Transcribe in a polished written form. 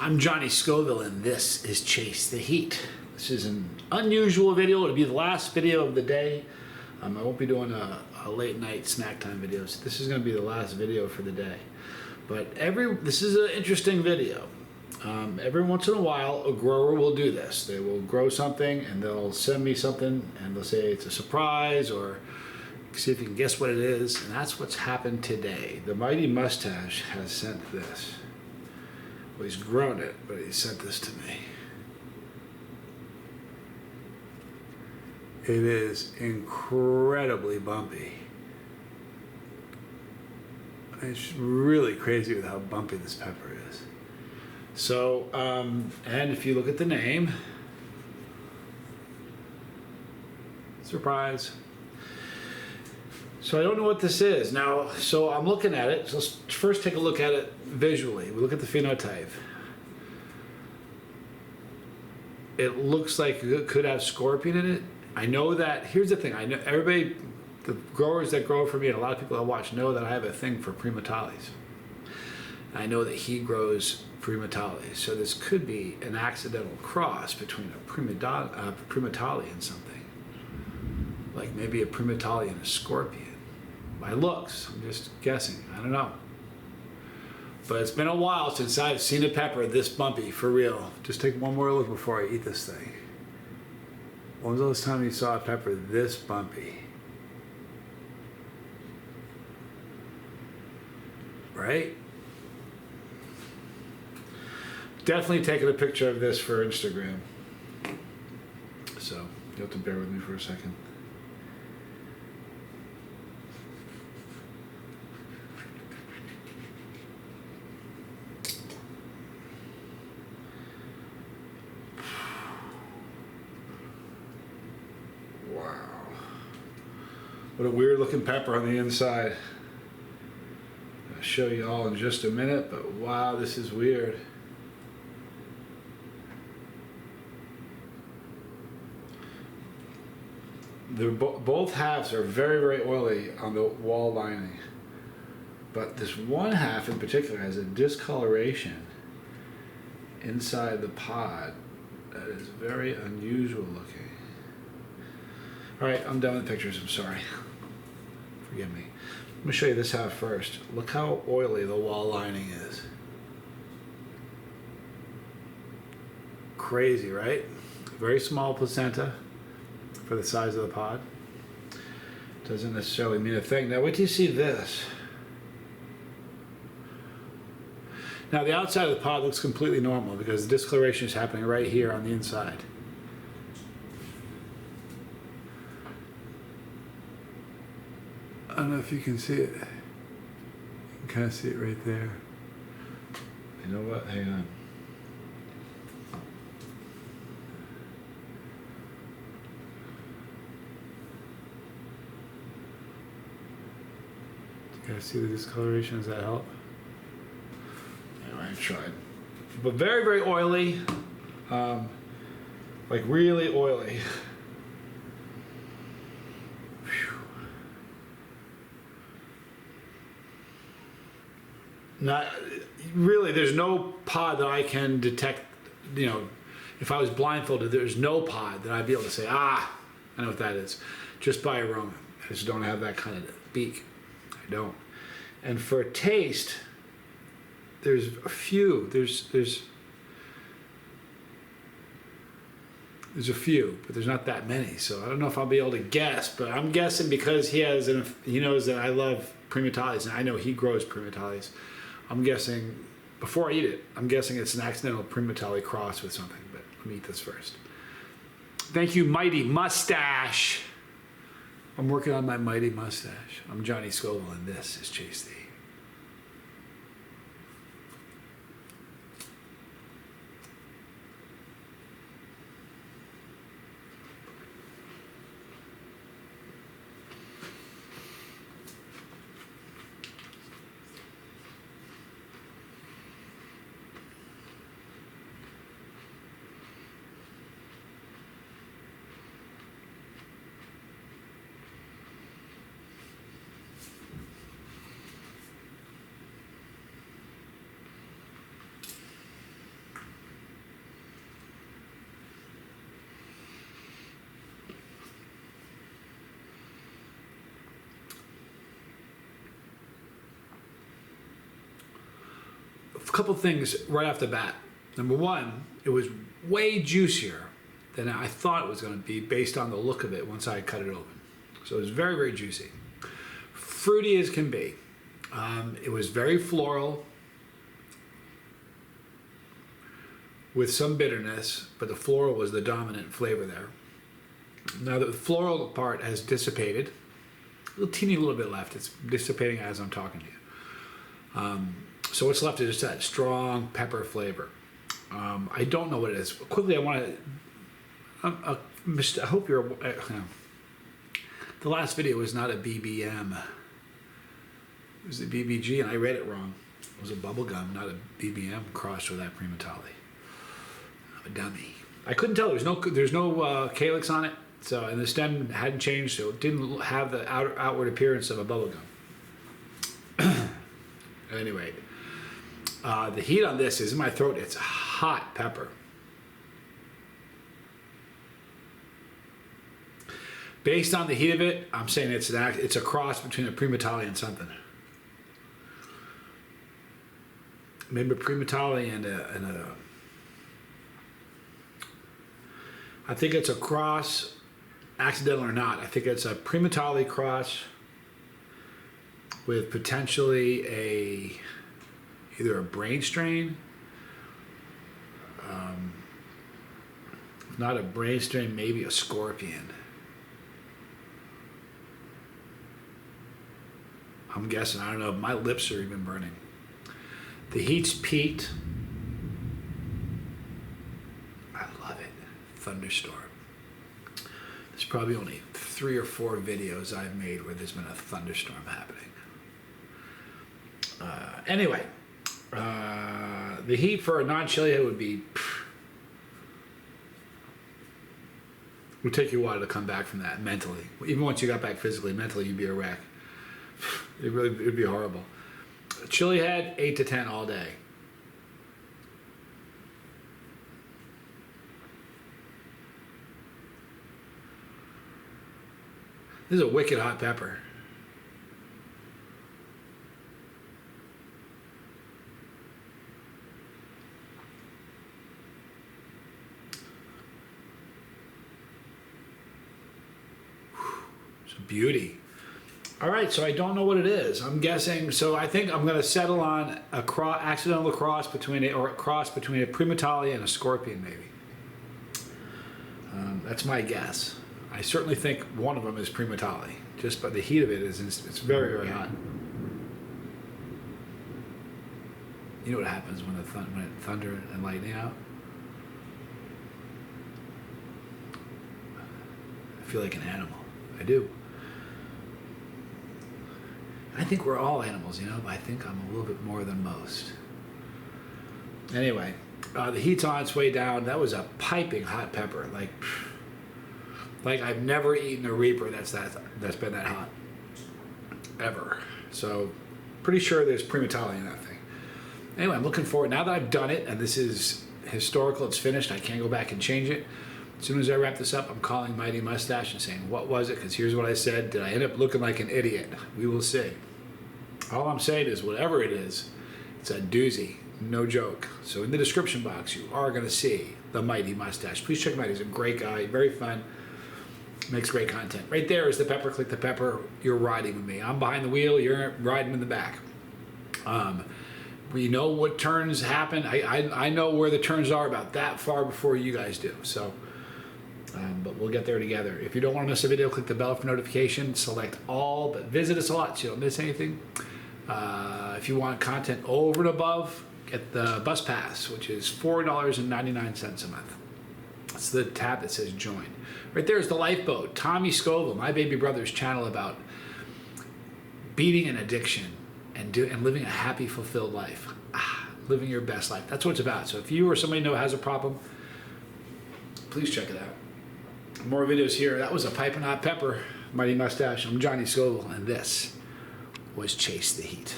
I'm Johnny Scoville, and this is Chase the Heat. This is an unusual video. It'll be the last video of the day. I won't be doing a late night snack time videos. This is going to be the last video for the day. But this is an interesting video. Every once in a while, a grower will do this. They will grow something and they'll send me something and they'll say it's a surprise or see if you can guess what it is. And that's what's happened today. The Mighty Mustache has sent this. Well, he's grown it, but he sent this to me. It is incredibly bumpy. It's really crazy with how bumpy this pepper is. So, and if you look at the name, surprise. So I don't know what this is. Now, so I'm looking at it. So let's first take a look at it visually. We look at the phenotype. It looks like it could have scorpion in it. I know that, here's the thing. I know everybody, the growers that grow for me and a lot of people I watch know that I have a thing for primatalis. I know that he grows primatalis. So this could be an accidental cross between a primatali and something. Like maybe a primatali and a scorpion. By looks, I'm just guessing. I don't know. But it's been a while since I've seen a pepper this bumpy, for real. Just take one more look before I eat this thing. When was the last time you saw a pepper this bumpy? Right? Definitely taking a picture of this for Instagram. So, you have to bear with me for a second. Wow. What a weird looking pepper on the inside. I'll show you all in just a minute, but wow, this is weird. Both halves are very, very oily on the wall lining. But this one half in particular has a discoloration inside the pod that is very unusual looking. All right, I'm done with the pictures, I'm sorry. Forgive me. Let me show you this half first. Look how oily the wall lining is. Crazy, right? Very small placenta for the size of the pod. Doesn't necessarily mean a thing. Now wait till you see this. Now the outside of the pod looks completely normal because the discoloration is happening right here on the inside. I don't know if you can see it. You can kind of see it right there. You know what? Hang on. You guys see the discoloration? Does that help? Anyway, I tried. But very, very oily. Like really oily. Not really, there's no pod that I can detect, you know, if I was blindfolded, there's no pod that I'd be able to say, I know what that is, just by aroma. I just don't have that kind of beak. I don't. And for taste, there's a few, there's a few, but there's not that many. So I don't know if I'll be able to guess, but I'm guessing because he knows that I love primatalis, and I know he grows primatalis. I'm guessing, before I eat it, I'm guessing it's an accidental primatali cross with something, but let me eat this first. Thank you, Mighty Mustache. I'm working on my Mighty Mustache. I'm Johnny Scoville, and this is Chase the Heat. couple things right off the bat. Number one, it was way juicier than I thought it was going to be based on the look of it once I cut it open. So it was very, very juicy. Fruity as can be. It was very floral with some bitterness, but the floral was the dominant flavor there. Now the floral part has dissipated. A little teeny little bit left. It's dissipating as I'm talking to you. So what's left is just that strong pepper flavor. I don't know what it is. Quickly, I want to. I hope you're. The last video was not a BBM. It was a BBG, and I read it wrong. It was a bubble gum, not a BBM crossed with that Primatale. I'm a dummy. I couldn't tell. There's no calyx on it, so and the stem hadn't changed, so it didn't have the outward appearance of a bubble gum. Anyway, the heat on this is in my throat. It's hot pepper. Based on the heat of it, I'm saying it's a cross between a Primatale and something. Maybe a Primatale and a. I think it's a cross, accidental or not. I think it's a Primatale cross with potentially either a brain strain. If not a brain strain, maybe a scorpion. I'm guessing. I don't know. My lips are even burning. The heat's peaked. I love it. Thunderstorm. There's probably only 3 or 4 videos I've made where there's been a thunderstorm happening. Anyway, the heat for a non-chili head would be. Would take you a while to come back from that mentally. Even once you got back physically, mentally you'd be a wreck. It'd be horrible. Chili head, 8 to 10 all day. This is a wicked hot pepper. It's a beauty. All right, so I don't know what it is. I'm guessing. So I think I'm going to settle on a accidental cross between a Primatale and a scorpion, maybe. That's my guess. I certainly think one of them is Primatale, just by the heat of it. It's very, very hot. You know what happens when it thunder and lightning out? I feel like an animal. I do. I think we're all animals, but I think I'm a little bit more than most. Anyway, the heat's on its way down. That was a piping hot pepper. Like I've never eaten a Reaper that's been that hot. Ever. So, pretty sure there's Primatale in that thing. Anyway, I'm looking forward. Now that I've done it, and this is historical, it's finished, I can't go back and change it. As soon as I wrap this up, I'm calling Mighty Mustache and saying, what was it? Because here's what I said. Did I end up looking like an idiot? We will see. All I'm saying is, whatever it is, it's a doozy. No joke. So in the description box, you are going to see the Mighty Mustache. Please check him out. He's a great guy. Very fun. Makes great content. Right there is the pepper. Click the pepper. You're riding with me. I'm behind the wheel. You're riding in the back. We know what turns happen. I know where the turns are about that far before you guys do. So... but we'll get there together. If you don't want to miss a video, click the bell for notifications, select all, but visit us a lot so you don't miss anything. If you want content over and above, get the bus pass, which is $4.99 a month. That's the tab that says join. Right there is the lifeboat. Tommy Scoville, my baby brother's channel about beating an addiction and living a happy, fulfilled life. Living your best life. That's what it's about. So if you or somebody who has a problem, please check it out. More videos here. That was a piping hot pepper, Mighty Mustache. I'm Johnny Scoville, and this was Chase the Heat.